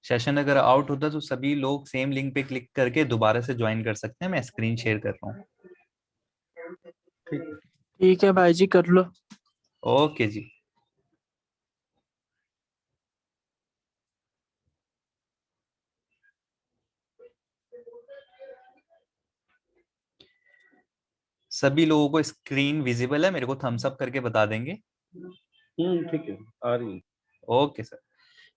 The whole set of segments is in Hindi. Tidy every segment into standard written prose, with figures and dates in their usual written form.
सेशन अगर आउट होता है तो सभी लोग सेम लिंक पे क्लिक करके दोबारा से ज्वाइन कर सकते हैं। मैं स्क्रीन शेयर कर रहा हूँ। ठीक है। ठीक है भाई जी, कर लो। ओके जी। सभी लोगों को स्क्रीन विजिबल है? मेरे को थम्स अप करके बता देंगे। ठीक है, आ रही है। Okay sir.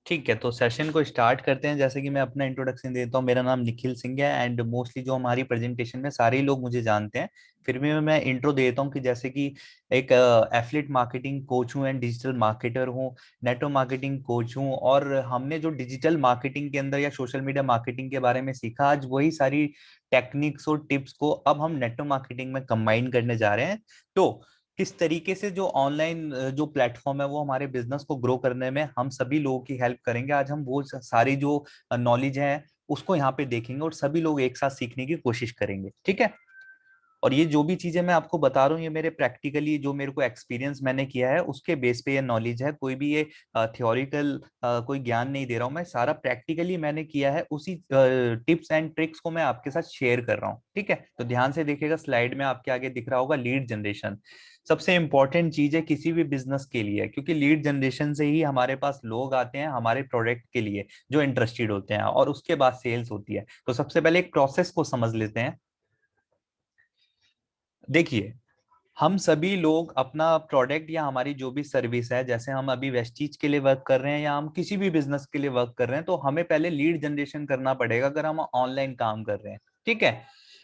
ठीक है, तो सेशन को स्टार्ट करते हैं। जैसे कि मैं अपना इंट्रोडक्शन देता हूँ, मेरा नाम निखिल सिंह है एंड मोस्टली जो हमारी प्रेजेंटेशन में सारे ही लोग मुझे जानते हैं। फिर भी मैं इंट्रो देता हूँ कि जैसे कि एक एफिलिएट मार्केटिंग कोच हूँ एंड डिजिटल मार्केटर हूँ, नेटवर्क मार्केटिंग कोच हूँ। और हमने जो डिजिटल मार्केटिंग के अंदर या सोशल मीडिया मार्केटिंग के बारे में सीखा, आज वही सारी टेक्निक्स और टिप्स को अब हम नेटवर्क मार्केटिंग में कंबाइन करने जा रहे हैं। तो किस तरीके से जो ऑनलाइन जो प्लेटफॉर्म है वो हमारे बिजनेस को ग्रो करने में हम सभी लोगों की हेल्प करेंगे। आज हम वो सारी जो नॉलेज है उसको यहाँ पे देखेंगे और सभी लोग एक साथ सीखने की कोशिश करेंगे। ठीक है। और ये जो भी चीजें मैं आपको बता रहा हूँ, ये मेरे प्रैक्टिकली जो मेरे को एक्सपीरियंस मैंने किया है उसके बेस पे ये नॉलेज है। कोई भी ये थियोरिकल कोई ज्ञान नहीं दे रहा हूँ मैं, सारा प्रैक्टिकली मैंने किया है। उसी टिप्स एंड ट्रिक्स को मैं आपके साथ शेयर कर रहा हूँ। ठीक है, तो ध्यान से देखिएगा। स्लाइड में आपके आगे दिख रहा होगा लीड जनरेशन। सबसे इंपॉर्टेंट चीज है किसी भी बिजनेस के लिए, क्योंकि लीड जनरेशन से ही हमारे पास लोग आते हैं हमारे प्रोडक्ट के लिए जो इंटरेस्टेड होते हैं, और उसके बाद सेल्स होती है। तो सबसे पहले एक प्रोसेस को समझ लेते हैं। देखिए, हम सभी लोग अपना प्रोडक्ट या हमारी जो भी सर्विस है, जैसे हम अभी वेस्टीज के लिए वर्क कर रहे हैं या हम किसी भी बिजनेस के लिए वर्क कर रहे हैं, तो हमें पहले लीड जनरेशन करना पड़ेगा अगर हम ऑनलाइन काम कर रहे हैं। ठीक है।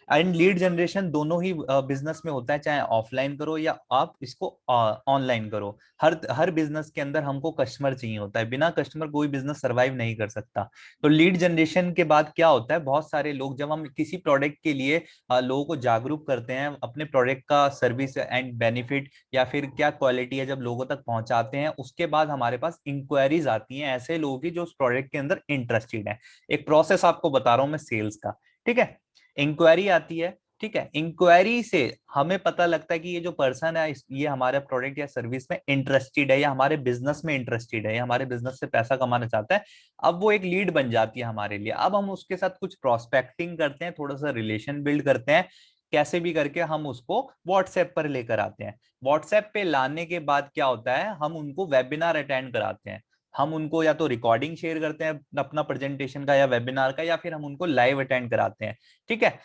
एंड लीड जनरेशन दोनों ही बिजनेस में होता है, चाहे ऑफलाइन करो या आप इसको ऑनलाइन करो। हर हर बिजनेस के अंदर हमको कस्टमर चाहिए होता है, बिना कस्टमर कोई बिजनेस सरवाइव नहीं कर सकता। तो लीड जनरेशन के बाद क्या होता है, बहुत सारे लोग, जब हम किसी प्रोडक्ट के लिए लोगों को जागरूक करते हैं, अपने प्रोडक्ट का सर्विस एंड बेनिफिट या फिर क्या क्वालिटी है, जब लोगों तक पहुंचाते हैं, उसके बाद हमारे पास इंक्वायरीज आती हैं ऐसे लोगों की जो उस प्रोडक्ट के अंदर इंटरेस्टेड है। एक प्रोसेस आपको बता रहा हूं मैं सेल्स का। ठीक है। इंक्वायरी आती है। ठीक है। इंक्वायरी से हमें पता लगता है कि ये जो पर्सन है ये हमारे प्रोडक्ट या सर्विस में इंटरेस्टेड है या हमारे बिजनेस में इंटरेस्टेड है या हमारे बिजनेस से पैसा कमाना चाहता है। अब वो एक लीड बन जाती है हमारे लिए। अब हम उसके साथ कुछ प्रोस्पेक्टिंग करते हैं, थोड़ा सा रिलेशन बिल्ड करते हैं। कैसे भी करके हम उसको व्हाट्सएप पर लेकर आते हैं। व्हाट्सएप पे लाने के बाद क्या होता है, हम उनको वेबिनार अटेंड कराते हैं। हम उनको या तो रिकॉर्डिंग शेयर करते हैं अपना प्रेजेंटेशन का या वेबिनार का, या फिर हम उनको लाइव अटेंड कराते हैं। ठीक है।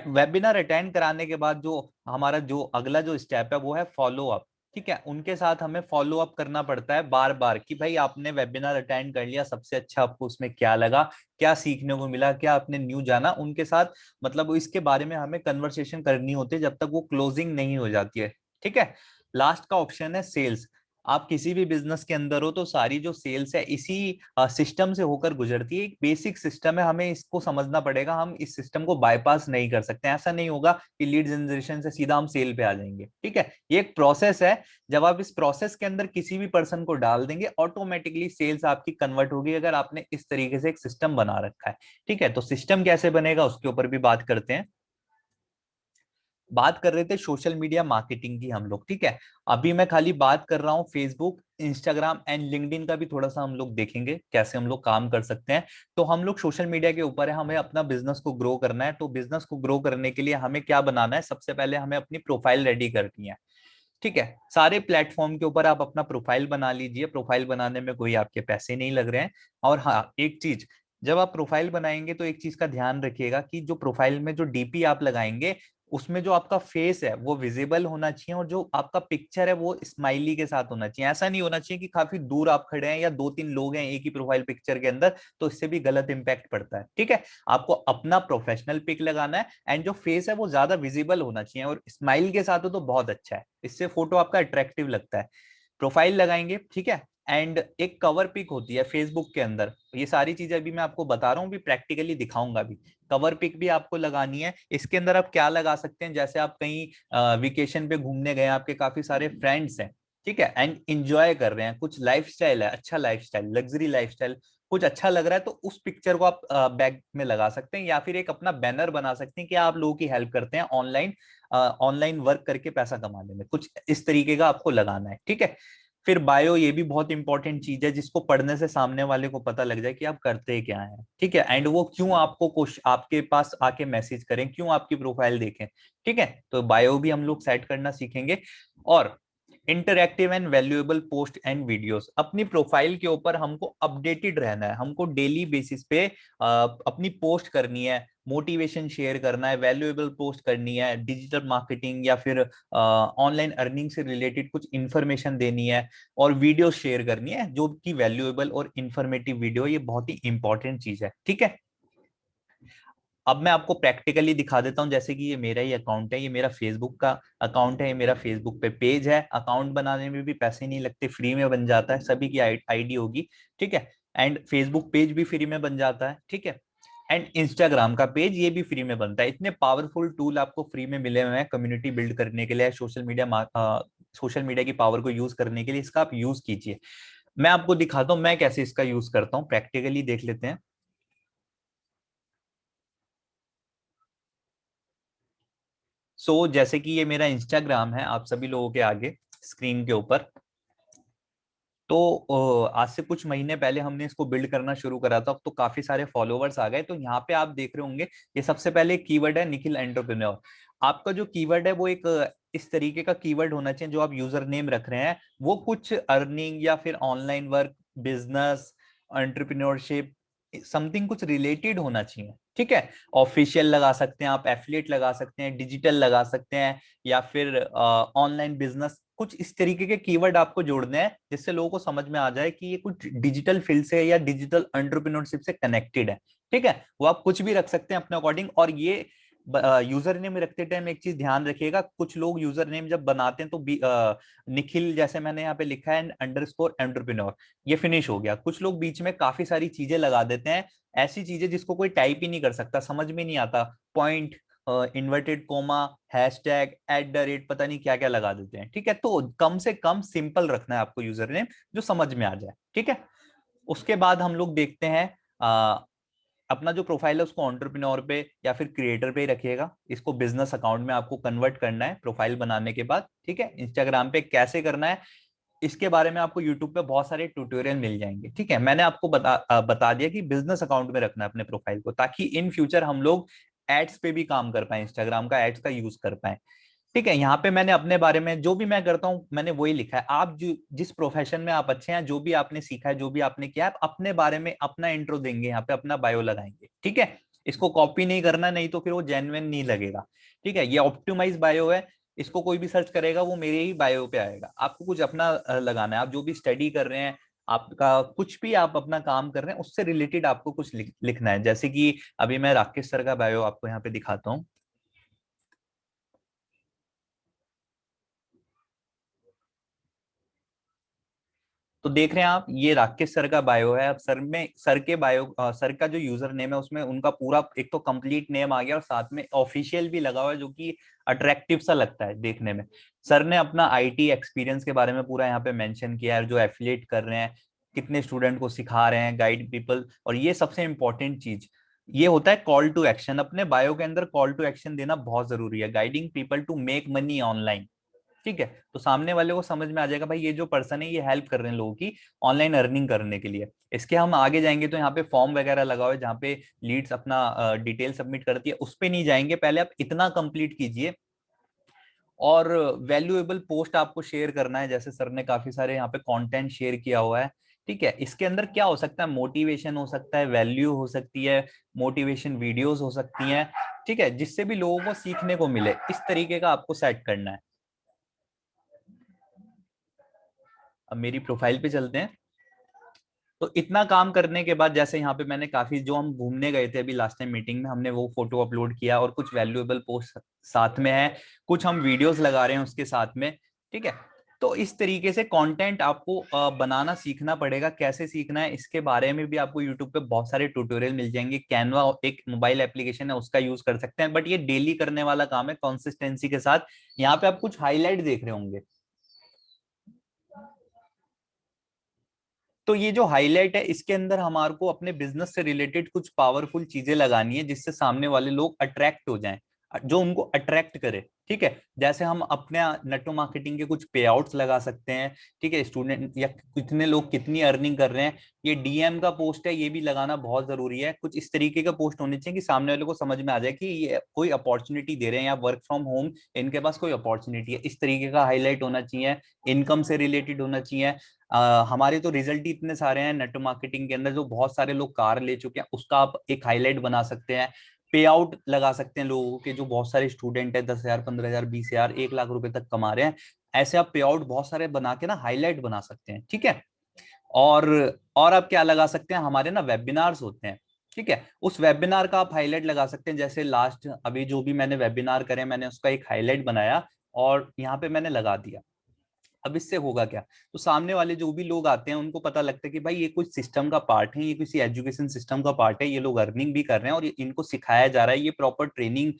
वेबिनार अटेंड कराने के बाद जो हमारा जो अगला जो स्टेप है वो है फॉलो अप। ठीक है। उनके साथ हमें फॉलो अप करना पड़ता है बार बार कि भाई आपने वेबिनार अटेंड कर लिया, सबसे अच्छा आपको उसमें क्या लगा, क्या सीखने को मिला, क्या आपने न्यू जाना। उनके साथ मतलब इसके बारे में हमें कन्वर्सेशन करनी होती है जब तक वो क्लोजिंग नहीं हो जाती है। ठीक है। लास्ट का ऑप्शन है सेल्स। आप किसी भी बिजनेस के अंदर हो तो सारी जो सेल्स है इसी सिस्टम से होकर गुजरती है। एक बेसिक सिस्टम है, हमें इसको समझना पड़ेगा। हम इस सिस्टम को बाईपास नहीं कर सकते। ऐसा नहीं होगा कि लीड जनरेशन से सीधा हम सेल पे आ जाएंगे। ठीक है। ये एक प्रोसेस है। जब आप इस प्रोसेस के अंदर किसी भी पर्सन को डाल देंगे, ऑटोमेटिकली सेल्स आपकी कन्वर्ट होगी, अगर आपने इस तरीके से एक सिस्टम बना रखा है। ठीक है। तो सिस्टम कैसे बनेगा उसके ऊपर भी बात करते हैं। बात कर रहे थे सोशल मीडिया मार्केटिंग की हम लोग। ठीक है। अभी मैं खाली बात कर रहा हूँ फेसबुक, इंस्टाग्राम एंड लिंक्डइन का भी थोड़ा सा हम लोग देखेंगे कैसे हम लोग काम कर सकते हैं। तो हम लोग सोशल मीडिया के ऊपर है, हमें अपना बिजनेस को ग्रो करना है। तो बिजनेस को ग्रो करने के लिए हमें क्या बनाना है, सबसे पहले हमें अपनी प्रोफाइल रेडी करनी है। ठीक है। सारे प्लेटफॉर्म के ऊपर आप अपना प्रोफाइल बना लीजिए। प्रोफाइल बनाने में कोई आपके पैसे नहीं लग रहे हैं। और हाँ, एक चीज, जब आप प्रोफाइल बनाएंगे तो एक चीज का ध्यान रखिएगा कि जो प्रोफाइल में जो डीपी आप लगाएंगे उसमें जो आपका फेस है वो विजिबल होना चाहिए, और जो आपका पिक्चर है वो स्माइली के साथ होना चाहिए। ऐसा नहीं होना चाहिए कि काफी दूर आप खड़े हैं या दो तीन लोग हैं एक ही प्रोफाइल पिक्चर के अंदर, तो इससे भी गलत इंपैक्ट पड़ता है। ठीक है। आपको अपना प्रोफेशनल पिक लगाना है एंड जो फेस है वो ज्यादा विजिबल होना चाहिए, और स्माइल के साथ हो तो बहुत अच्छा है, इससे फोटो आपका अट्रैक्टिव लगता है। प्रोफाइल लगाएंगे। ठीक है। एंड एक कवर पिक होती है फेसबुक के अंदर। ये सारी चीजें अभी मैं आपको बता रहा हूँ, भी प्रैक्टिकली दिखाऊंगा भी। कवर पिक भी आपको लगानी है। इसके अंदर आप क्या लगा सकते हैं, जैसे आप कहीं विकेशन पे घूमने गए, आपके काफी सारे फ्रेंड्स हैं। ठीक है। एंड इंजॉय कर रहे हैं, कुछ लाइफस्टाइल है, अच्छा लाइफस्टाइल, लग्जरी लाइफस्टाइल, कुछ अच्छा लग रहा है, तो उस पिक्चर को आप बैग में लगा सकते हैं, या फिर एक अपना बैनर बना सकते हैं कि आप लोगों की हेल्प करते हैं ऑनलाइन ऑनलाइन वर्क करके पैसा कमाने में। कुछ इस तरीके का आपको लगाना है। ठीक है। फिर बायो, ये भी बहुत इंपॉर्टेंट चीज है जिसको पढ़ने से सामने वाले को पता लग जाए कि आप करते क्या हैं, ठीक है, एंड वो क्यों आपको आपके पास आके मैसेज करें, क्यों आपकी प्रोफाइल देखें, ठीक है। तो बायो भी हम लोग सेट करना सीखेंगे। और interactive and valuable post and videos, अपनी प्रोफाइल के ऊपर हमको अपडेटेड रहना है, हमको डेली बेसिस पे अपनी पोस्ट करनी है, मोटिवेशन शेयर करना है, वैल्यूएबल पोस्ट करनी है, डिजिटल मार्केटिंग या फिर ऑनलाइन अर्निंग से रिलेटेड कुछ इंफॉर्मेशन देनी है, और वीडियो शेयर करनी है जो कि वैल्यूएबल और इंफॉर्मेटिव वीडियो, ये बहुत ही इंपॉर्टेंट चीज है, ठीक है। अब मैं आपको प्रैक्टिकली दिखा देता हूं, जैसे कि ये मेरा ही अकाउंट है, ये मेरा फेसबुक का अकाउंट है, ये मेरा फेसबुक पे पेज है। अकाउंट बनाने में भी पैसे नहीं लगते, फ्री में बन जाता है, सभी की आईडी होगी, ठीक है। एंड फेसबुक पेज भी फ्री में बन जाता है, ठीक है। एंड इंस्टाग्राम का पेज ये भी फ्री में बनता है। इतने पावरफुल टूल आपको फ्री में मिले हुए हैं कम्युनिटी बिल्ड करने के लिए, सोशल मीडिया की पावर को यूज करने के लिए, इसका आप यूज कीजिए। मैं आपको दिखाता हूं मैं कैसे इसका यूज करता हूं, प्रैक्टिकली देख लेते हैं। जैसे कि ये मेरा इंस्टाग्राम है आप सभी लोगों के आगे स्क्रीन के ऊपर। तो आज से कुछ महीने पहले हमने इसको बिल्ड करना शुरू करा था, अब तो काफी सारे फॉलोवर्स आ गए। तो यहाँ पे आप देख रहे होंगे, ये सबसे पहले कीवर्ड है निखिल एंटरप्रेन्योर। आपका जो कीवर्ड है वो एक इस तरीके का कीवर्ड होना चाहिए, जो आप यूजर नेम रख रहे हैं वो कुछ अर्निंग या फिर online work, business, entrepreneurship, something कुछ रिलेटेड होना चाहिए, ठीक है। ऑफिशियल लगा सकते हैं आप, एफिलिएट लगा सकते हैं, डिजिटल लगा सकते हैं, या फिर ऑनलाइन बिजनेस, कुछ इस तरीके के कीवर्ड आपको जोड़ने हैं जिससे लोगों को समझ में आ जाए कि ये कुछ डिजिटल फील्ड से या डिजिटल एंटरप्रेन्योरशिप से कनेक्टेड है, ठीक है। वो आप कुछ भी रख सकते हैं अपने अकॉर्डिंग। और ये यूजर नेम रखते टाइम एक चीज ध्यान रखिएगा, कुछ लोग यूजर नेम जब बनाते हैं तो निखिल जैसे मैंने यहाँ पे लिखा है अंडरस्कोर एंटरप्रेन्योर, ये फिनिश हो गया। कुछ लोग बीच में काफी सारी चीजें लगा देते हैं, ऐसी चीजें जिसको कोई टाइप ही नहीं कर सकता, समझ में नहीं आता, पॉइंट, इन्वर्टेड कोमा, हैशटैग, @ पता नहीं क्या क्या लगा देते हैं, ठीक है। तो कम से कम सिंपल रखना है आपको यूजर नेम, जो समझ में आ जाए, ठीक है। उसके बाद हम लोग देखते हैं अपना जो प्रोफाइल है उसको एंटरप्रेन्योर पे या फिर क्रिएटर पे ही रखिएगा। इसको बिजनेस अकाउंट में आपको कन्वर्ट करना है प्रोफाइल बनाने के बाद, ठीक है। इंस्टाग्राम पे कैसे करना है इसके बारे में आपको यूट्यूब पे बहुत सारे ट्यूटोरियल मिल जाएंगे, ठीक है। मैंने आपको बता दिया कि बिजनेस अकाउंट में रखना है अपने प्रोफाइल को, ताकि इन फ्यूचर हम लोग एड्स पे भी काम कर पाए, इंस्टाग्राम का एड्स का यूज कर पाए, ठीक है। यहाँ पे मैंने अपने बारे में जो भी मैं करता हूँ मैंने वही लिखा है। आप जो जिस प्रोफेशन में आप अच्छे हैं, जो भी आपने सीखा है, जो भी आपने किया है, आप अपने बारे में अपना इंट्रो देंगे, यहाँ पे अपना बायो लगाएंगे, ठीक है। इसको कॉपी नहीं करना, नहीं तो फिर वो जेन्युइन नहीं लगेगा, ठीक है। ये ऑप्टिमाइज बायो है, इसको कोई भी सर्च करेगा वो मेरे ही बायो पे आएगा। आपको कुछ अपना लगाना है, आप जो भी स्टडी कर रहे हैं, आपका कुछ भी आप अपना काम कर रहे हैं उससे रिलेटेड आपको कुछ लिखना है। जैसे कि अभी मैं राकेश सर का बायो आपको यहाँ पे दिखाता हूँ। तो देख रहे हैं आप, ये राकेश सर का बायो है। अब सर के बायो, सर का जो यूजर नेम है उसमें उनका पूरा एक तो कंप्लीट नेम आ गया और साथ में ऑफिशियल भी लगा हुआ है, जो कि अट्रैक्टिव सा लगता है देखने में। सर ने अपना आईटी एक्सपीरियंस के बारे में पूरा यहाँ पे मेंशन किया है, जो एफिलिएट कर रहे हैं, कितने स्टूडेंट को सिखा रहे हैं, गाइड पीपल। और ये सबसे इंपॉर्टेंट चीज ये होता है कॉल टू एक्शन। अपने बायो के अंदर कॉल टू एक्शन देना बहुत जरूरी है, guiding people to make money online, ठीक है। तो सामने वाले को समझ में आ जाएगा भाई ये जो पर्सन है ये हेल्प कर रहे हैं लोगों की ऑनलाइन अर्निंग करने के लिए। इसके हम आगे जाएंगे तो यहाँ पे फॉर्म वगैरह लगा हुआ है जहाँ पे लीड्स अपना डिटेल सबमिट करती है, उस पे नहीं जाएंगे, पहले आप इतना कंप्लीट कीजिए। और वैल्यूएबल पोस्ट आपको शेयर करना है, जैसे सर ने काफी सारे यहाँ पे कंटेंट शेयर किया हुआ है, ठीक है। इसके अंदर क्या हो सकता है, मोटिवेशन हो सकता है, वैल्यू हो सकती है, मोटिवेशन वीडियोस हो सकती हैं, ठीक है, जिससे भी लोगों को सीखने को मिले, इस तरीके का आपको सेट करना है। अब मेरी प्रोफाइल पे चलते हैं। तो इतना काम करने के बाद, जैसे यहाँ पे मैंने काफी, जो हम घूमने गए थे अभी लास्ट टाइम मीटिंग में, हमने वो फोटो अपलोड किया और कुछ वैल्यूएबल पोस्ट साथ में है, कुछ हम वीडियोस लगा रहे हैं उसके साथ में, ठीक है। तो इस तरीके से कंटेंट आपको बनाना सीखना पड़ेगा। कैसे सीखना है इसके बारे में भी आपको यूट्यूब पे बहुत सारे ट्यूटोरियल मिल जाएंगे। कैनवा एक मोबाइल एप्लीकेशन है, उसका यूज कर सकते हैं, बट ये डेली करने वाला काम है कंसिस्टेंसी के साथ। यहाँ पे आप कुछ हाईलाइट देख रहे होंगे, तो ये जो हाईलाइट है इसके अंदर हमारे को अपने बिजनेस से रिलेटेड कुछ पावरफुल चीजें लगानी है, जिससे सामने वाले लोग अट्रैक्ट हो जाएं, जो उनको अट्रैक्ट करे, ठीक है, जैसे हम अपने नेटवर्क मार्केटिंग के कुछ पे आउट्स लगा सकते हैं। ठीक है, स्टूडेंट या कितने लोग कितनी अर्निंग कर रहे हैं, ये डीएम का पोस्ट है, ये भी लगाना बहुत जरूरी है। कुछ इस तरीके का पोस्ट होने चाहिए कि सामने वाले को समझ में आ जाए कि ये कोई अपॉर्चुनिटी दे रहे हैं या वर्क फ्रॉम होम, इनके पास कोई अपॉर्चुनिटी है, इस तरीके का हाईलाइट होना चाहिए। इनकम से रिलेटेड होना चाहिए। हमारे तो रिजल्ट ही इतने सारे हैं नेटवर्क मार्केटिंग के अंदर, जो बहुत सारे लोग कार ले चुके हैं, उसका आप एक हाईलाइट बना सकते हैं। पे आउट लगा सकते हैं लोगों के, जो बहुत सारे स्टूडेंट है 10,000, 15,000, 20,000, 1 लाख रुपए तक कमा रहे हैं। ऐसे आप पे आउट बहुत सारे बना के ना हाईलाइट बना सकते हैं। ठीक है, और और आप क्या लगा सकते हैं, हमारे ना वेबिनार्स होते हैं। ठीक है, उस वेबिनार का आप हाईलाइट लगा सकते हैं। जैसे लास्ट अभी जो भी मैंने वेबिनार करे, मैंने उसका एक हाईलाइट बनाया और यहाँ पे मैंने लगा दिया। अब इससे होगा क्या, तो सामने वाले जो भी लोग आते हैं उनको पता लगता है कि भाई ये कुछ सिस्टम का पार्ट है, ये किसी एजुकेशन सिस्टम का पार्ट है, ये लोग अर्निंग भी कर रहे हैं और इनको सिखाया जा रहा है, ये प्रॉपर ट्रेनिंग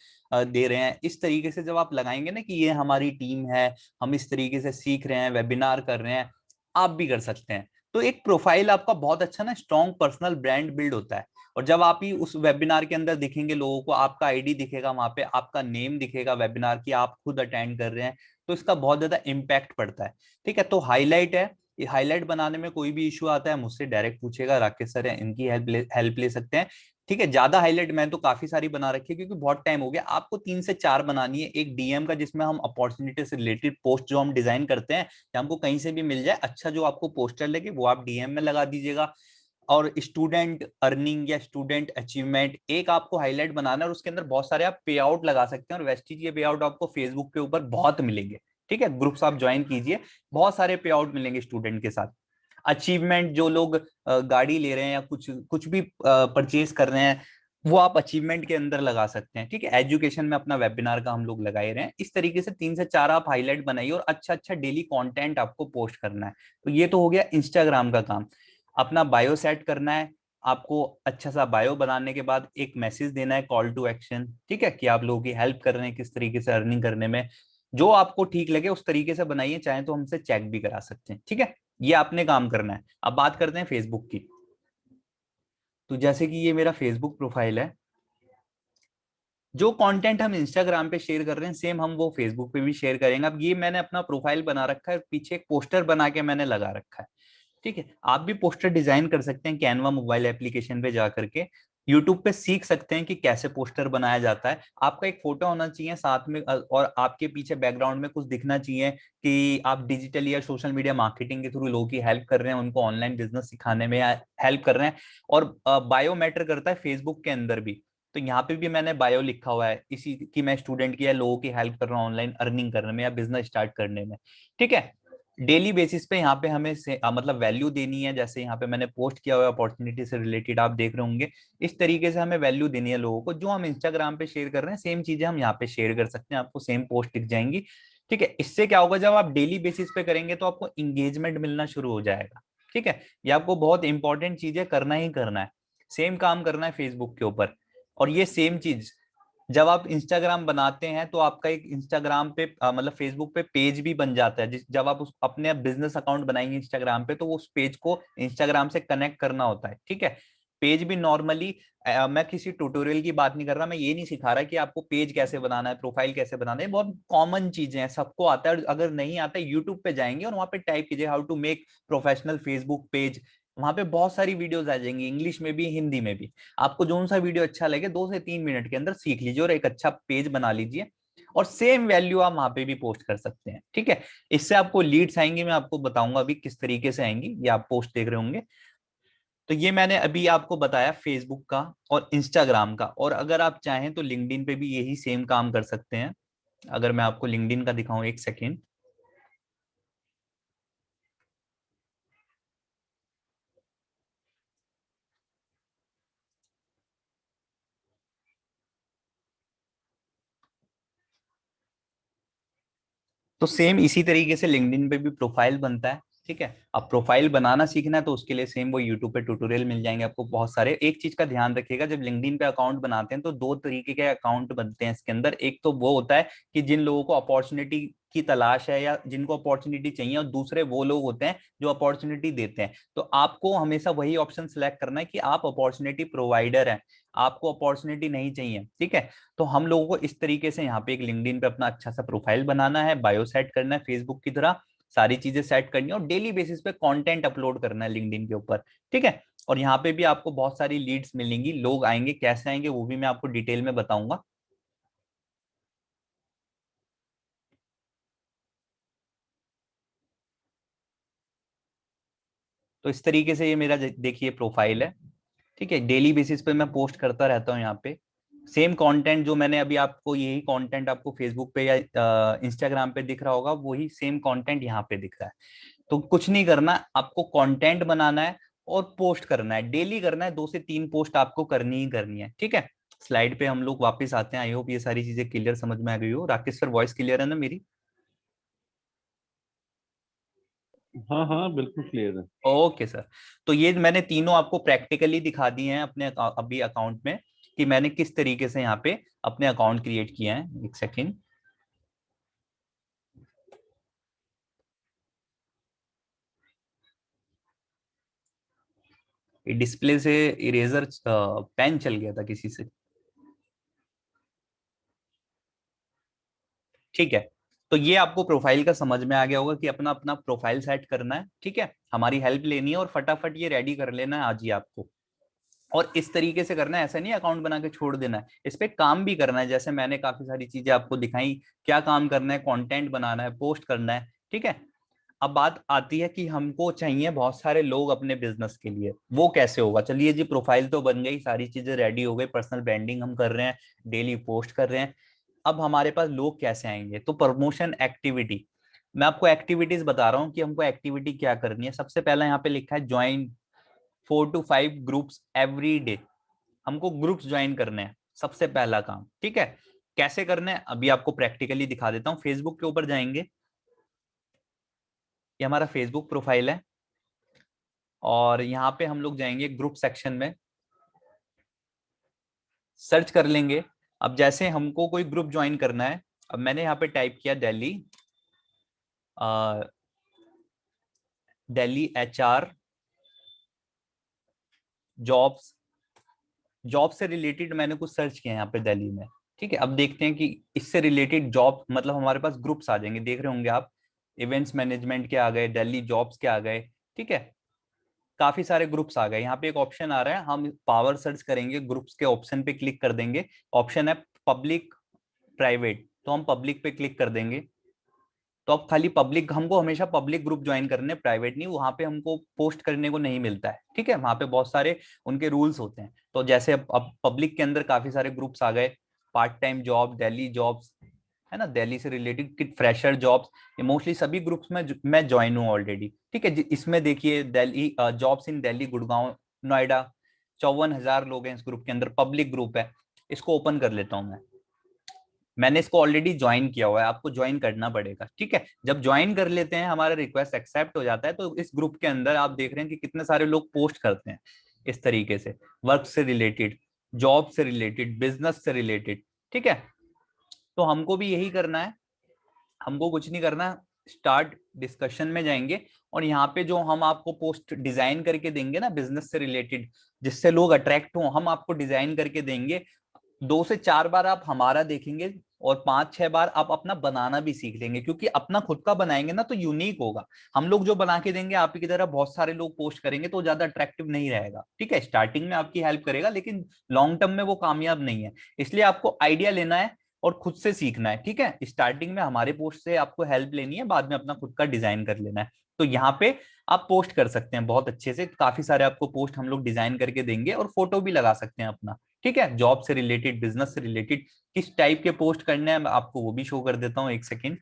दे रहे हैं। इस तरीके से जब आप लगाएंगे ना कि ये हमारी टीम है, हम इस तरीके से सीख रहे हैं, वेबिनार कर रहे हैं, आप भी कर सकते हैं। तो एक प्रोफाइल आपका बहुत अच्छा ना स्ट्रॉन्ग पर्सनल ब्रांड बिल्ड होता है। और जब आप ही उस वेबिनार के अंदर दिखेंगे लोगों को, आपका आईडी दिखेगा वहां पे, आपका नेम दिखेगा वेबिनार की, आप खुद अटेंड कर रहे हैं, तो इसका बहुत ज्यादा इम्पैक्ट पड़ता है। ठीक है, तो हाईलाइट है, ये हाईलाइट बनाने में कोई भी इशू आता है मुझसे डायरेक्ट पूछेगा, राकेश सर है, इनकी हेल्प ले सकते हैं। ठीक है, ज्यादा हाईलाइट मैं तो काफी सारी बना रखी है, क्योंकि बहुत टाइम हो गया। आपको 3 से 4 बनानी है, एक डीएम का जिसमें हम अपॉर्चुनिटी से रिलेटेड पोस्ट जो हम डिजाइन करते हैं, या हमको कहीं से भी मिल जाए अच्छा जो आपको पोस्टर लगे, वो आप डीएम में लगा दीजिएगा। और स्टूडेंट अर्निंग या स्टूडेंट अचीवमेंट एक आपको हाईलाइट बनाना है, और उसके अंदर बहुत सारे आप पे आउट लगा सकते हैं। और वेस्टीज के पे आउट आपको फेसबुक के ऊपर बहुत मिलेंगे। ठीक है, ग्रुप्स आप ज्वाइन कीजिए, बहुत सारे पे आउट मिलेंगे स्टूडेंट के साथ। अचीवमेंट जो लोग गाड़ी ले रहे हैं या कुछ कुछ भी परचेज कर रहे हैं, वो आप अचीवमेंट के अंदर लगा सकते हैं। ठीक है, एजुकेशन में अपना वेबिनार का हम लोग लगाए रहे हैं। इस तरीके से 3 से 4 आप हाईलाइट बनाइए, और अच्छा अच्छा डेली कंटेंट आपको पोस्ट करना है। तो ये तो हो गया इंस्टाग्राम का काम। अपना बायो सेट करना है आपको। अच्छा सा बायो बनाने के बाद एक मैसेज देना है, कॉल टू एक्शन। ठीक है, कि आप लोगों की हेल्प कर रहे हैं किस तरीके से अर्निंग करने में, जो आपको ठीक लगे उस तरीके से बनाइए, चाहे तो हमसे चेक भी करा सकते हैं। ठीक है, ये आपने काम करना है। अब बात करते हैं फेसबुक की। तो जैसे कि ये मेरा फेसबुक प्रोफाइल है, जो कंटेंट हम इंस्टाग्राम पे शेयर कर रहे हैं सेम हम वो फेसबुक पे भी शेयर करेंगे। अब ये मैंने अपना प्रोफाइल बना रखा है, पीछे एक पोस्टर बना के मैंने लगा रखा है। ठीक है, आप भी पोस्टर डिजाइन कर सकते हैं कैनवा मोबाइल एप्लीकेशन पे जा करके। यूट्यूब पे सीख सकते हैं कि कैसे पोस्टर बनाया जाता है। आपका एक फोटो होना चाहिए साथ में, और आपके पीछे बैकग्राउंड में कुछ दिखना चाहिए कि आप डिजिटल या सोशल मीडिया मार्केटिंग के थ्रू लोगों की हेल्प कर रहे हैं, उनको ऑनलाइन बिजनेस सिखाने में हेल्प कर रहे हैं। और बायो मैटर करता है फेसबुक के अंदर भी। तो यहाँ पे भी मैंने बायो लिखा हुआ है इसी की, मैं स्टूडेंट की या लोगों की हेल्प कर रहा हूँ ऑनलाइन अर्निंग करने में या बिजनेस स्टार्ट करने में। ठीक है, डेली बेसिस पे यहाँ पे हमें मतलब वैल्यू देनी है। जैसे यहाँ पे मैंने पोस्ट किया हुआ है अपॉर्चुनिटी से रिलेटेड, आप देख रहे होंगे। इस तरीके से हमें वैल्यू देनी है लोगों को। जो हम इंस्टाग्राम पे शेयर कर रहे हैं सेम चीजें हम यहाँ पे शेयर कर सकते हैं, आपको सेम पोस्ट दिख जाएंगी। ठीक है, इससे क्या होगा, जब आप डेली बेसिस पे करेंगे तो आपको इंगेजमेंट मिलना शुरू हो जाएगा। ठीक है, ये आपको बहुत इंपॉर्टेंट चीजें करना ही करना है। सेम काम करना है फेसबुक के ऊपर। और ये सेम चीज जब आप इंस्टाग्राम बनाते हैं तो आपका एक इंस्टाग्राम पे मतलब फेसबुक पे पेज भी बन जाता है। जब आप अपने बिजनेस अकाउंट बनाएंगे इंस्टाग्राम पे, तो उस पेज को इंस्टाग्राम से कनेक्ट करना होता है। ठीक है, पेज भी नॉर्मली, मैं किसी ट्यूटोरियल की बात नहीं कर रहा, मैं ये नहीं सिखा रहा कि आपको पेज कैसे बनाना है, प्रोफाइल कैसे बनाना है, बहुत कॉमन चीजें हैं, सबको आता है। अगर नहीं आता है यूट्यूब पे जाएंगे और वहां पे टाइप कीजिए how to make professional Facebook page, वहां पे बहुत सारी वीडियोस आ जाएंगी, इंग्लिश में भी हिंदी में भी। आपको जो सा वीडियो अच्छा लगे 2 से 3 मिनट के अंदर सीख लीजिए और एक अच्छा पेज बना लीजिए। और सेम वैल्यू आप वहां पे भी पोस्ट कर सकते हैं। ठीक है, इससे आपको लीड्स आएंगी, मैं आपको बताऊंगा अभी किस तरीके से आएंगी, ये आप पोस्ट देख रहे होंगे। तो ये मैंने अभी आपको बताया फेसबुक का और इंस्टाग्राम का। और अगर आप चाहें तो लिंक्डइन पे भी यही सेम काम कर सकते हैं। अगर मैं आपको लिंक्डइन का दिखाऊं, एक सेकेंड। तो सेम इसी तरीके से लिंक्डइन पे भी प्रोफाइल बनता है। ठीक है, अब प्रोफाइल बनाना सीखना है तो उसके लिए सेम वो यूट्यूब पे ट्यूटोरियल मिल जाएंगे आपको बहुत सारे। एक चीज का ध्यान रखिएगा, जब लिंक्डइन पे अकाउंट बनाते हैं तो 2 तरीके के अकाउंट बनते हैं इसके अंदर। एक तो वो होता है कि जिन लोगों को अपॉर्चुनिटी की तलाश है या जिनको अपॉर्चुनिटी चाहिए, और दूसरे वो लोग होते हैं जो अपॉर्चुनिटी देते हैं। तो आपको हमेशा वही ऑप्शन सिलेक्ट करना है कि आप अपॉर्चुनिटी प्रोवाइडर हैं, आपको अपॉर्चुनिटी नहीं चाहिए। ठीक है, तो हम लोगों को इस तरीके से यहाँ पे एक लिंक्डइन पे अपना अच्छा सा प्रोफाइल बनाना है, बायो सेट करना है फेसबुक की तरह, सारी चीजें सेट करनी है और डेली बेसिस पे कंटेंट अपलोड करना है लिंक्डइन के ऊपर। ठीक है, और यहाँ पे भी आपको बहुत सारी लीड्स मिलेंगी, लोग आएंगे, कैसे आएंगे वो भी मैं आपको डिटेल में बताऊंगा। तो इस तरीके से ये मेरा देखिए प्रोफाइल है। ठीक है, डेली बेसिस पे मैं पोस्ट करता रहता हूँ यहाँ पे सेम कंटेंट, जो मैंने अभी आपको यही कंटेंट आपको फेसबुक पे या इंस्टाग्राम पे दिख रहा होगा, वही सेम कंटेंट यहाँ पे दिख रहा है। तो कुछ नहीं करना, आपको कंटेंट बनाना है और पोस्ट करना है, डेली करना है, 2 से 3 पोस्ट आपको करनी ही करनी है। ठीक है, स्लाइड पे हम लोग वापस आते हैं। आई होप ये सारी चीजें क्लियर समझ में आ गई हो। राकेश सर, वॉइस क्लियर है ना मेरी? हाँ हाँ, बिल्कुल क्लियर है। Okay sir. तो ये मैंने तीनों आपको प्रैक्टिकली दिखा दिए हैं अपने अभी अकाउंट में, कि मैंने किस तरीके से यहाँ पे अपने अकाउंट क्रिएट किए हैं। एक सेकेंड, ये डिस्प्ले से इरेजर पेन चल गया था किसी से। ठीक है, तो ये आपको प्रोफाइल का समझ में आ गया होगा कि अपना अपना प्रोफाइल सेट करना है। ठीक है, हमारी हेल्प लेनी है और फटाफट ये रेडी कर लेना है आज ही आपको। और इस तरीके से करना है, ऐसा नहीं अकाउंट बना के छोड़ देना है, इस पे काम भी करना है। जैसे मैंने काफी सारी चीजें आपको दिखाई, क्या काम करना है, कंटेंट बनाना है, पोस्ट करना है। ठीक है, अब बात आती है कि हमको चाहिए बहुत सारे लोग अपने बिजनेस के लिए, वो कैसे होगा? चलिए जी, प्रोफाइल तो बन गई, सारी चीजें रेडी हो गई, पर्सनल ब्रांडिंग हम कर रहे हैं, डेली पोस्ट कर रहे हैं। अब हमारे पास लोग कैसे आएंगे? तो प्रमोशन एक्टिविटी, मैं आपको एक्टिविटीज बता रहा हूँ कि हमको एक्टिविटी क्या करनी है। सबसे पहला यहाँ पे लिखा है join 4 to 5 groups every day. हमको ग्रुप्स ज्वाइन करने हैं, सबसे पहला काम। ठीक है, कैसे करने हैं अभी आपको प्रैक्टिकली दिखा देता हूँ। फेसबुक के ऊपर जाएंगे, ये हमारा फेसबुक प्रोफाइल है, और यहाँ पे हम लोग जाएंगे ग्रुप सेक्शन में, सर्च कर लेंगे। अब जैसे हमको कोई ग्रुप ज्वाइन करना है, अब मैंने यहाँ पे टाइप किया Delhi, Delhi HR jobs, job से रिलेटेड मैंने कुछ सर्च किया यहाँ पे दिल्ली में। ठीक है, अब देखते हैं कि इससे रिलेटेड जॉब, मतलब हमारे पास ग्रुप्स आ जाएंगे, देख रहे होंगे आप, इवेंट्स मैनेजमेंट के आ गए, दिल्ली जॉब्स के आ गए। ठीक है, काफी सारे ग्रुप्स आ गए। यहाँ पे एक ऑप्शन आ रहा है, हम पावर सर्च करेंगे, ग्रुप्स के ऑप्शन पे क्लिक कर देंगे। ऑप्शन है पब्लिक प्राइवेट, तो हम पब्लिक पे क्लिक कर देंगे। तो अब खाली पब्लिक, हमको हमेशा पब्लिक ग्रुप ज्वाइन करने, प्राइवेट नहीं, वहां पे हमको पोस्ट करने को नहीं मिलता है। ठीक है, वहां पे बहुत सारे उनके रूल्स होते हैं। तो जैसे अब पब्लिक के अंदर काफी सारे ग्रुप्स आ गए, part time job, Delhi jobs, है ना, दिल्ली से रिलेटेड फ्रेशर जॉब्स, ये मोस्टली सभी ग्रुप्स में मैं ज्वाइन हूँ ऑलरेडी। ठीक है, इसमें देखिए दिल्ली जॉब्स इन दिल्ली, गुड़गांव, नोएडा, 54,000 लोग हैं इस ग्रुप के अंदर, पब्लिक ग्रुप है। इसको ओपन कर लेता हूँ मैं, मैंने इसको ऑलरेडी ज्वाइन किया हुआ है, आपको ज्वाइन करना पड़ेगा। ठीक है, जब ज्वाइन कर लेते हैं, हमारा रिक्वेस्ट एक्सेप्ट हो जाता है, तो इस ग्रुप के अंदर आप देख रहे हैं कि कितने सारे लोग पोस्ट करते हैं इस तरीके से, वर्क से रिलेटेड, जॉब से रिलेटेड, बिजनेस से रिलेटेड। ठीक है, तो हमको भी यही करना है, हमको कुछ नहीं करना, स्टार्ट डिस्कशन में जाएंगे, और यहाँ पे जो हम आपको पोस्ट डिजाइन करके देंगे ना बिजनेस से रिलेटेड, जिससे लोग अट्रैक्ट हो, हम आपको डिजाइन करके देंगे। 2 से 4 बार आप हमारा देखेंगे, और 5-6 बार आप अपना बनाना भी सीख लेंगे, क्योंकि अपना खुद का बनाएंगे ना तो यूनिक होगा। हम लोग जो बना के देंगे, आप ही की तरह बहुत सारे लोग पोस्ट करेंगे तो ज्यादा अट्रैक्टिव नहीं रहेगा। ठीक है, स्टार्टिंग में आपकी हेल्प करेगा, लेकिन लॉन्ग टर्म में वो कामयाब नहीं है। इसलिए आपको आइडिया लेना है और खुद से सीखना है। ठीक है, स्टार्टिंग में हमारे पोस्ट से आपको हेल्प लेनी है, बाद में अपना खुद का डिजाइन कर लेना है। तो यहाँ पे आप पोस्ट कर सकते हैं बहुत अच्छे से, काफी सारे आपको पोस्ट हम लोग डिजाइन करके देंगे, और फोटो भी लगा सकते हैं अपना। ठीक है, जॉब से रिलेटेड, बिजनेस से रिलेटेड, किस टाइप के पोस्ट करने हैं मैं आपको वो भी शो कर देता हूँ, एक सेकेंड।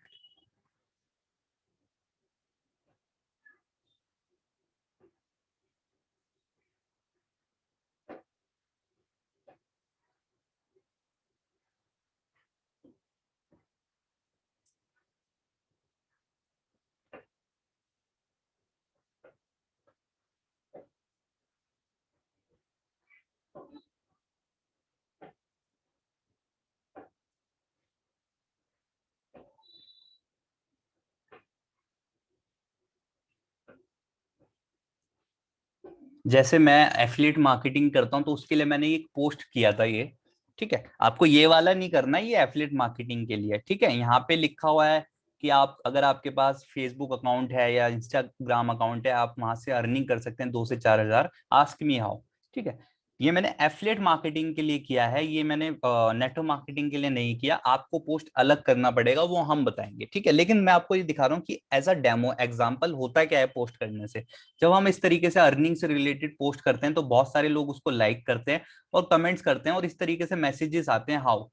जैसे मैं एफिलिएट मार्केटिंग करता हूँ तो उसके लिए मैंने एक पोस्ट किया था ये, ठीक है। आपको ये वाला नहीं करना है, ये एफिलिएट मार्केटिंग के लिए, ठीक है। यहाँ पे लिखा हुआ है कि आप अगर आपके पास फेसबुक अकाउंट है या इंस्टाग्राम अकाउंट है, आप वहां से अर्निंग कर सकते हैं 2 से 4 हजार, आस्क मी हाउ, ठीक है। ये मैंने एफिलिएट मार्केटिंग के लिए किया है, ये मैंने नेटवर्क मार्केटिंग के लिए नहीं किया। आपको पोस्ट अलग करना पड़ेगा, वो हम बताएंगे, ठीक है। लेकिन मैं आपको ये दिखा रहा हूँ कि एज अ डेमो एग्जांपल होता क्या है पोस्ट करने से। जब हम इस तरीके से अर्निंग से रिलेटेड पोस्ट करते हैं तो बहुत सारे लोग उसको लाइक करते हैं और कमेंट्स करते हैं, और इस तरीके से मैसेजेस आते हैं, हाउ,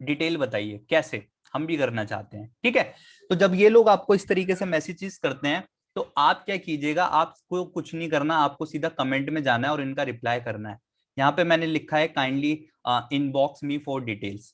डिटेल बताइए कैसे, हम भी करना चाहते हैं, ठीक है। तो जब ये लोग आपको इस तरीके से मैसेजेस करते हैं तो आप क्या कीजिएगा, आपको कुछ नहीं करना, आपको सीधा कमेंट में जाना है और इनका रिप्लाई करना है। यहाँ पे मैंने लिखा है kindly inbox me for details.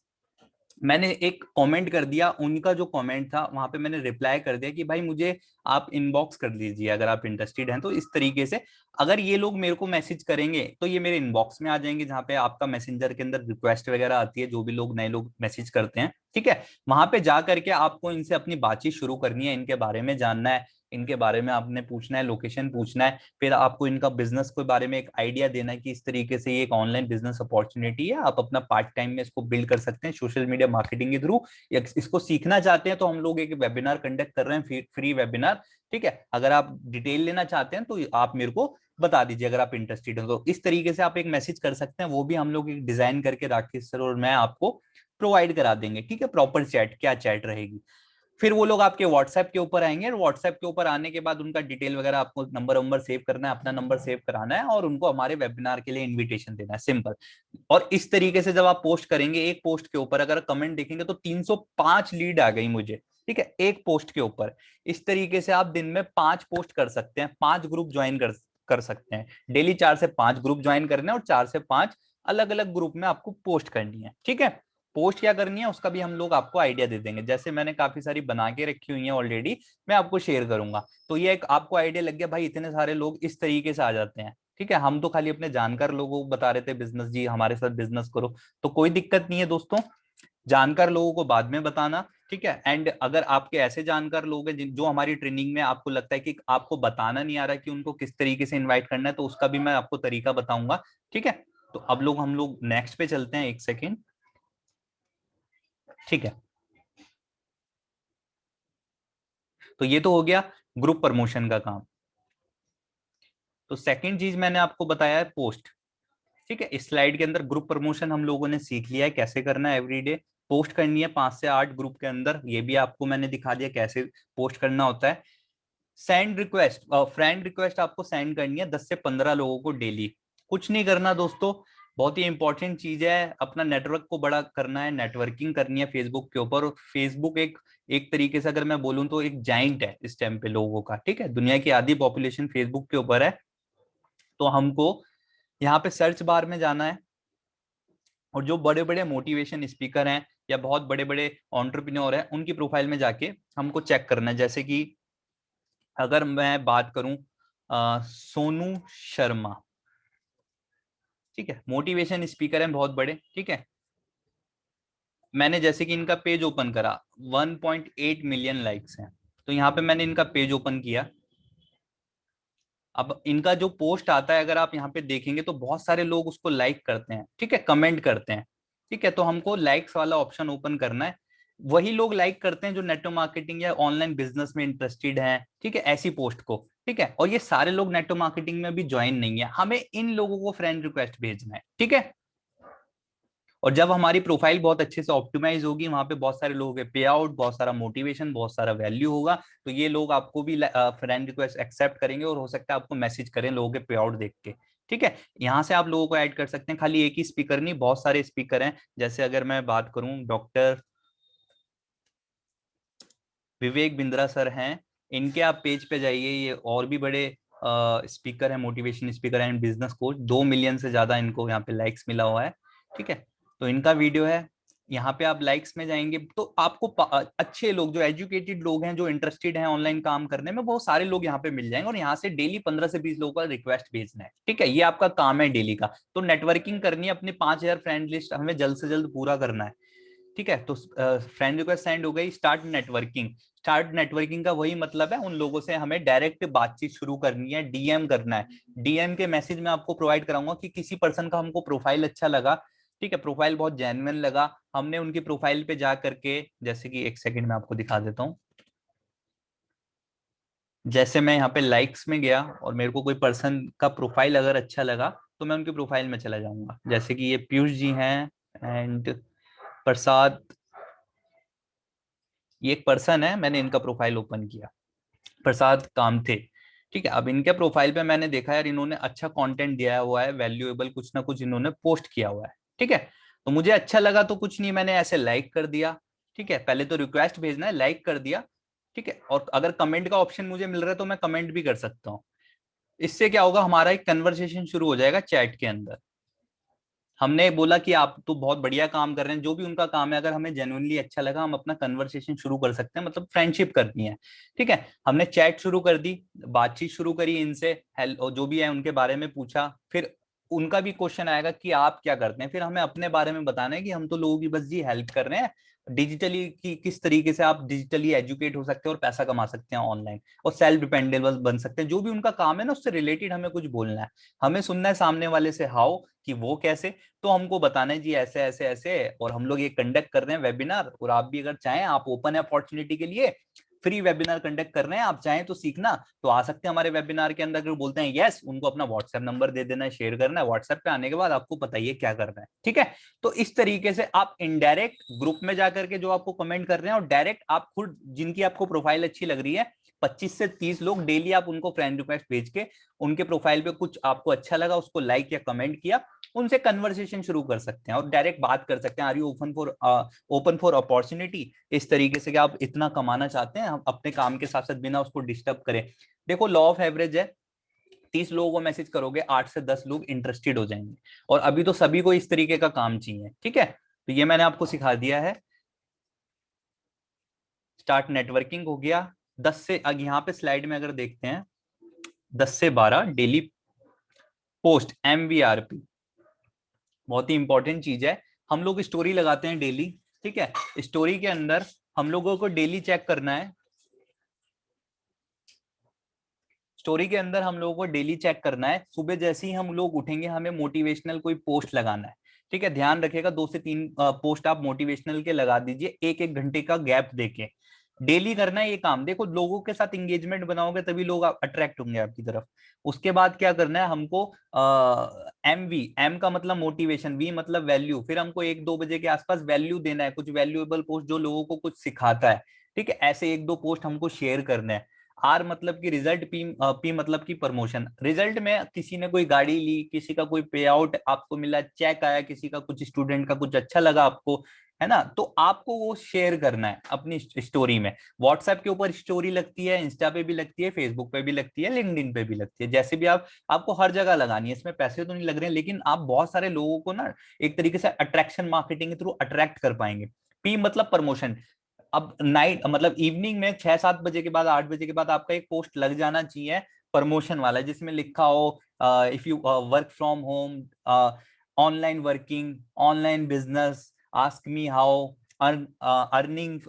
मैंने एक कमेंट कर दिया, उनका जो कमेंट था वहां पे मैंने रिप्लाई कर दिया कि भाई मुझे आप इनबॉक्स कर दीजिए अगर आप इंटरेस्टेड हैं। तो इस तरीके से अगर ये लोग मेरे को मैसेज करेंगे तो ये मेरे इनबॉक्स में आ जाएंगे, जहाँ पे आपका मैसेंजर के अंदर रिक्वेस्ट वगैरह आती है, जो भी लोग नए लोग मैसेज करते हैं, ठीक है। वहां पे जा करके आपको इनसे अपनी बातचीत शुरू करनी है, इनके बारे में जानना है, इनके बारे में आपने पूछना है, लोकेशन पूछना है, फिर आपको इनका बिजनेस के बारे में एक आइडिया देना है कि इस तरीके से ये एक ऑनलाइन बिजनेस अपॉर्चुनिटी है, आप अपना पार्ट टाइम में इसको बिल्ड कर सकते हैं सोशल मीडिया मार्केटिंग के थ्रू। या इसको सीखना चाहते हैं तो हम लोग एक वेबिनार कंडक्ट कर रहे हैं, फ्री वेबिनार, ठीक है। अगर आप डिटेल लेना चाहते हैं तो आप मेरे को बता दीजिए अगर आप इंटरेस्टेड हो। तो इस तरीके से आप एक मैसेज कर सकते हैं, वो भी हम लोग एक डिजाइन करके राकेश सर और मैं आपको प्रोवाइड करा देंगे, ठीक है। प्रॉपर चैट, क्या चैट रहेगी। फिर वो लोग आपके व्हाट्सएप के ऊपर आएंगे, और व्हाट्सएप के ऊपर आने के बाद उनका डिटेल वगैरह, आपको नंबर सेव करना है, अपना नंबर सेव कराना है और उनको हमारे वेबिनार के लिए इनविटेशन देना है, सिंपल। और इस तरीके से जब आप पोस्ट करेंगे, एक पोस्ट के ऊपर अगर कमेंट देखेंगे तो 305 लीड आ गई मुझे, ठीक है, एक पोस्ट के ऊपर। इस तरीके से आप दिन में 5 पोस्ट कर सकते हैं, 5 ग्रुप ज्वाइन कर सकते हैं। डेली 4 से 5 ग्रुप ज्वाइन करने हैं और 4 से 5 अलग अलग ग्रुप में आपको पोस्ट करनी है, ठीक है। पोस्ट क्या करनी है उसका भी हम लोग आपको आइडिया दे देंगे, जैसे मैंने काफी सारी बना के रखी हुई है ऑलरेडी, मैं आपको शेयर करूंगा। तो ये एक आपको आइडिया लग गया भाई, इतने सारे लोग इस तरीके से आ जाते हैं, ठीक है। हम तो खाली अपने जानकार लोगों को बता रहे थे बिजनेस, जी हमारे साथ बिजनेस करो, तो कोई दिक्कत नहीं है दोस्तों, जानकार लोगों को बाद में बताना, ठीक है। एंड अगर आपके ऐसे जानकार लोग हैं जो हमारी ट्रेनिंग में आपको लगता है कि आपको बताना नहीं आ रहा कि उनको किस तरीके से इनवाइट करना है, तो उसका भी मैं आपको तरीका बताऊंगा, ठीक है। तो अब हम लोग नेक्स्ट पे चलते हैं, एक सेकेंड, ठीक है। तो ये तो हो गया ग्रुप प्रमोशन का काम। तो सेकंड चीज मैंने आपको बताया है पोस्ट, ठीक है। इस स्लाइड के अंदर ग्रुप प्रमोशन हम लोगों ने सीख लिया है कैसे करना है, एवरीडे पोस्ट करनी है 5 से 8 ग्रुप के अंदर, ये भी आपको मैंने दिखा दिया कैसे पोस्ट करना होता है। सेंड रिक्वेस्ट, फ्रेंड रिक्वेस्ट आपको सेंड करनी है 10 से 15 लोगों को डेली, कुछ नहीं करना दोस्तों। बहुत ही इंपॉर्टेंट चीज है, अपना नेटवर्क को बड़ा करना है, नेटवर्किंग करनी है फेसबुक के ऊपर। और फेसबुक एक एक तरीके से अगर मैं बोलूं तो एक जाइंट है इस टाइम पे लोगों का, ठीक है। दुनिया की आधी पॉपुलेशन फेसबुक के ऊपर है। तो हमको यहाँ पे सर्च बार में जाना है, और जो बड़े बड़े मोटिवेशन स्पीकर हैं या बहुत बड़े बड़े एंटरप्रेन्योर हैं उनकी प्रोफाइल में जाके हमको चेक करना है। जैसे कि अगर मैं बात करूं सोनू शर्मा, ठीक है, मोटिवेशन स्पीकर हैं बहुत बड़े, ठीक है। मैंने जैसे कि इनका पेज ओपन करा, 1.8 मिलियन लाइक्स हैं, तो यहाँ पे मैंने इनका पेज ओपन किया। अब इनका जो पोस्ट आता है अगर आप यहाँ पे देखेंगे तो बहुत सारे लोग उसको लाइक करते हैं, ठीक है, कमेंट करते हैं, ठीक है। तो हमको लाइक्स वाला ऑप्शन ओपन करना है। वही लोग लाइक करते हैं जो नेटवर्क मार्केटिंग या ऑनलाइन बिजनेस में इंटरेस्टेड हैं, ठीक है, ऐसी पोस्ट को, ठीक है। और ये सारे लोग नेटवर्क मार्केटिंग में भी ज्वाइन नहीं है, हमें इन लोगों को फ्रेंड रिक्वेस्ट भेजना है, ठीक है। और जब हमारी प्रोफाइल बहुत अच्छे से ऑप्टिमाइज होगी, वहां पे बहुत सारे लोगों के पे आउट, बहुत सारा मोटिवेशन, बहुत सारा वैल्यू होगा, तो ये लोग आपको भी फ्रेंड रिक्वेस्ट एक्सेप्ट करेंगे और हो सकता है आपको मैसेज करें लोगों के पे आउट देख के, ठीक है। यहाँ से आप लोगों को ऐड कर सकते हैं, खाली एक ही स्पीकर नहीं, बहुत सारे स्पीकर हैं। जैसे अगर मैं बात करूं, डॉक्टर विवेक बिंद्रा सर हैं, इनके आप पेज पे जाइए, ये और भी बड़े स्पीकर हैं, motivation speaker and business coach, 2 million से ज्यादा इनको यहाँ पे लाइक्स मिला हुआ है, ठीक है। तो इनका वीडियो है, यहाँ पे आप लाइक्स में जाएंगे तो आपको अच्छे लोग, जो एजुकेटेड लोग हैं, जो इंटरेस्टेड हैं ऑनलाइन काम करने में, बहुत सारे लोग यहाँ पे मिल जाएंगे। और यहाँ से डेली 15 से 20 लोगों का रिक्वेस्ट भेजना है, ठीक है, ये आपका काम है डेली का। तो नेटवर्किंग करनी है, अपने 5,000 फ्रेंड लिस्ट हमें जल्द से जल्द पूरा करना है, ठीक है, तो फ्रेंड रिक्वेस्ट सेंड हो गई। स्टार्ट नेटवर्किंग, स्टार्ट नेटवर्किंग का वही मतलब है, उन लोगों से हमें डायरेक्ट बातचीत शुरू करनी है, डीएम करना है। डीएम के मैसेज में आपको प्रोवाइड कराऊंगा कि किसी पर्सन का हमको प्रोफाइल अच्छा लगा, ठीक है, प्रोफाइल बहुत जेन्युइन लगा, हमने उनकी प्रोफाइल पे जा करके, जैसे कि एक सेकंड में आपको दिखा देता हूँ, जैसे मैं यहाँ पे लाइक्स में गया और मेरे को कोई पर्सन का प्रोफाइल अगर अच्छा लगा तो मैं उनकी प्रोफाइल में चला जाऊंगा। जैसे कि ये पीयूष जी हैं एंड प्रसाद, ये एक पर्सन है, मैंने इनका प्रोफाइल ओपन किया, प्रसाद काम थे, ठीक है। अब इनके प्रोफाइल पे मैंने देखा यार इन्होंने अच्छा कंटेंट दिया हुआ है, वैल्यूएबल कुछ ना कुछ इन्होंने पोस्ट किया हुआ है, ठीक है। तो मुझे अच्छा लगा तो कुछ नहीं, मैंने ऐसे लाइक कर दिया, ठीक है। पहले तो रिक्वेस्ट भेजना है, लाइक कर दिया, ठीक है। और अगर कमेंट का ऑप्शन मुझे मिल रहा है तो मैं कमेंट भी कर सकता हूँ। इससे क्या होगा, हमारा एक कन्वर्सेशन शुरू हो जाएगा चैट के अंदर। हमने बोला कि आप तो बहुत बढ़िया काम कर रहे हैं, जो भी उनका काम है, अगर हमें जेन्युइनली अच्छा लगा हम अपना कन्वर्सेशन शुरू कर सकते हैं, मतलब फ्रेंडशिप करनी है, ठीक है। हमने चैट शुरू कर दी, बातचीत शुरू करी इनसे, हेल्प जो भी है उनके बारे में पूछा, फिर उनका भी क्वेश्चन आएगा कि आप क्या करते हैं, फिर हमें अपने बारे में बताना है कि हम तो लोगों की बस जी हेल्प कर रहे हैं डिजिटली, कि किस तरीके से आप डिजिटली एजुकेट हो सकते हैं और पैसा कमा सकते हैं ऑनलाइन और सेल्फ डिपेंडेबल बन सकते हैं। जो भी उनका काम है ना उससे रिलेटेड हमें कुछ बोलना है, हमें सुनना है सामने वाले से हाउ, कि वो कैसे, तो हमको बताना है जी ऐसे ऐसे ऐसे, और हम लोग ये कंडक्ट कर रहे हैं वेबिनार, और आप भी अगर चाहें, आप ओपन है अपॉर्चुनिटी के लिए, फ्री वेबिनार कंडक्ट कर रहे हैं, आप चाहें तो सीखना तो आ सकते हैं हमारे वेबिनार के अंदर। अगर बोलते हैं यस, उनको अपना व्हाट्सएप नंबर दे देना है, शेयर करना है, व्हाट्सएप पे आने के बाद आपको पता ही है क्या करना है, ठीक है। तो इस तरीके से आप इनडायरेक्ट ग्रुप में जाकर के जो आपको कमेंट कर रहे हैं, और डायरेक्ट आप खुद जिनकी आपको प्रोफाइल अच्छी लग रही है, 25 से 30 लोग डेली आप उनको फ्रेंड रिक्वेस्ट भेज के, उनके प्रोफाइल पे कुछ आपको अच्छा लगा, उसको लाइक या कमेंट किया, उनसे कन्वर्सेशन शुरू कर सकते हैं और डायरेक्ट बात कर सकते हैं, are you open for opportunity, इस तरीके से कि आप इतना कमाना चाहते हैं, हम अपने काम के साथ साथ बिना उसको डिस्टर्ब करें। देखो लॉ ऑफ एवरेज है, 30 लोगों को मैसेज करोगे, 8 से 10 लोग इंटरेस्टेड हो जाएंगे, और अभी तो सभी को इस तरीके का काम चाहिए, ठीक है। तो ये मैंने आपको सिखा दिया है, स्टार्ट नेटवर्किंग हो गया। 10 से, अगर यहाँ पे स्लाइड में अगर देखते हैं, 10 से 12 डेली पोस्ट, MVRP बहुत ही इंपॉर्टेंट चीज है। हम लोग स्टोरी लगाते हैं डेली, ठीक है। स्टोरी के अंदर हम लोगों को डेली चेक करना है, स्टोरी के अंदर हम लोगों को डेली चेक करना है, सुबह जैसे ही हम लोग उठेंगे हमें मोटिवेशनल कोई पोस्ट लगाना है, ठीक है। ध्यान रखिएगा 2 से 3 पोस्ट आप मोटिवेशनल के लगा दीजिए, एक एक घंटे का गैप देके, डेली करना है ये काम। देखो लोगों के साथ इंगेजमेंट बनाओगे तभी लोग अट्रैक्ट होंगे आपकी तरफ। उसके बाद क्या करना है हमको, MV, M का मतलब मोटिवेशन, V मतलब वैल्यू, फिर हमको 1-2 बजे के आसपास वैल्यू देना है, कुछ वैल्यूएबल पोस्ट जो लोगों को कुछ सिखाता है, ठीक है। ऐसे 1-2 पोस्ट हमको शेयर करने हैं। R मतलब की रिजल्ट, P मतलब की प्रमोशन। रिजल्ट में किसी ने कोई गाड़ी ली, किसी का कोई पे आउट आपको मिला, चेक आया, किसी का कुछ स्टूडेंट का कुछ अच्छा लगा आपको, है ना, तो आपको वो शेयर करना है अपनी स्टोरी में। व्हाट्सएप के ऊपर स्टोरी लगती है, इंस्टा पे भी लगती है, फेसबुक पे भी लगती है, लिंक्डइन पे भी लगती है, जैसे भी आप, आपको हर जगह लगानी है। इसमें पैसे तो नहीं लग रहे हैं, लेकिन आप बहुत सारे लोगों को ना एक तरीके से अट्रैक्शन मार्केटिंग के थ्रू अट्रैक्ट कर पाएंगे। P मतलब प्रमोशन। अब नाइट मतलब इवनिंग में 6-7 बजे के बाद, 8 बजे के बाद आपका एक पोस्ट लग जाना चाहिए प्रमोशन वाला, जिसमें लिखा हो if you work from home, online working, online business, ask me how, earning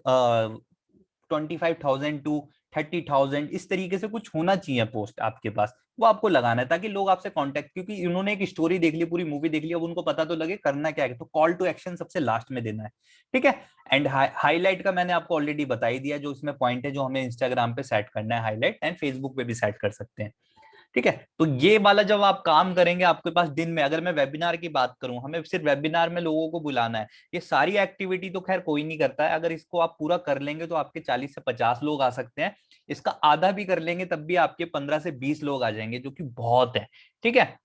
25,000 to 30,000, इस तरीके से कुछ होना चाहिए पोस्ट आपके पास, वो आपको लगाना है ताकि लोग आपसे कांटेक्ट, क्योंकि उन्होंने एक स्टोरी देख ली, पूरी मूवी देख ली, अब उनको पता तो लगे करना क्या है, तो कॉल टू एक्शन सबसे लास्ट में देना है, ठीक है। एंड हाईलाइट का मैंने आपको ऑलरेडी बता ही दिया, जो इसमें पॉइंट है जो हमें इंस्टाग्राम पे सेट करना है हाईलाइट, एंड फेसबुक पे भी सेट कर सकते हैं, ठीक है। तो ये वाला जब आप काम करेंगे आपके पास दिन में, अगर मैं वेबिनार की बात करूं, हमें सिर्फ वेबिनार में लोगों को बुलाना है, ये सारी एक्टिविटी तो खैर कोई नहीं करता है, अगर इसको आप पूरा कर लेंगे तो आपके 40 से 50 लोग आ सकते हैं, इसका आधा भी कर लेंगे तब भी आपके 15 से 20 लोग आ जाएंगे, जो कि बहुत है, ठीक है।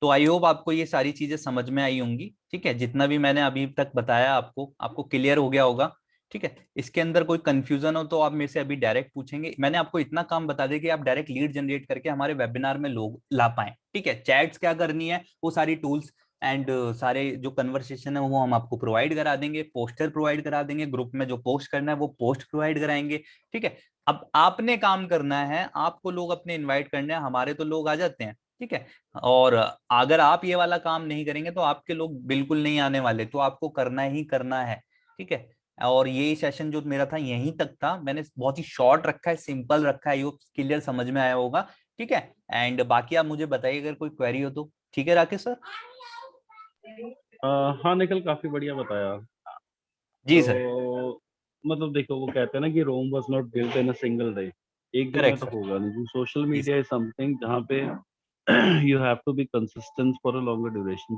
तो आई होप आपको ये सारी चीजें समझ में आई होंगी, ठीक है। जितना भी मैंने अभी तक बताया आपको, आपको क्लियर हो गया होगा, ठीक है। इसके अंदर कोई कंफ्यूजन हो तो आप मेरे से अभी डायरेक्ट पूछेंगे। मैंने आपको इतना काम बता दिया कि आप डायरेक्ट लीड जनरेट करके हमारे वेबिनार में लोग ला पाए, ठीक है। चैट्स क्या करनी है, वो सारी टूल्स एंड सारे जो कन्वर्सेशन है वो हम आपको प्रोवाइड करा देंगे, पोस्टर प्रोवाइड करा देंगे, ग्रुप में जो पोस्ट करना है वो पोस्ट प्रोवाइड कराएंगे, ठीक है। अब आपने काम करना है, आपको लोग अपने इनवाइट करने हैं, हमारे तो लोग आ जाते हैं, ठीक है। और अगर आप ये वाला काम नहीं करेंगे तो आपके लोग बिल्कुल नहीं आने वाले, तो आपको करना ही करना है, ठीक है। और ये सेशन जो मेरा था यहीं तक था, मैंने बहुत ही शॉर्ट रखा है, सिंपल रखा है, ये क्लियर समझ में आया होगा, ठीक है। एंड बाकी आप मुझे बताइए अगर कोई क्वेरी हो तो, ठीक है राकेश सर। हाँ निखिल, काफी बढ़िया बताया। जी सर। तो मतलब देखो, वो कहते हैं ना कि Rome was not built in a single day. एक दिन में करेक्ट तो सर। होगा नहीं। सोशल जी मीडिया सर। इज समथिंग जहाँ पे you have to be consistent for a longer duration.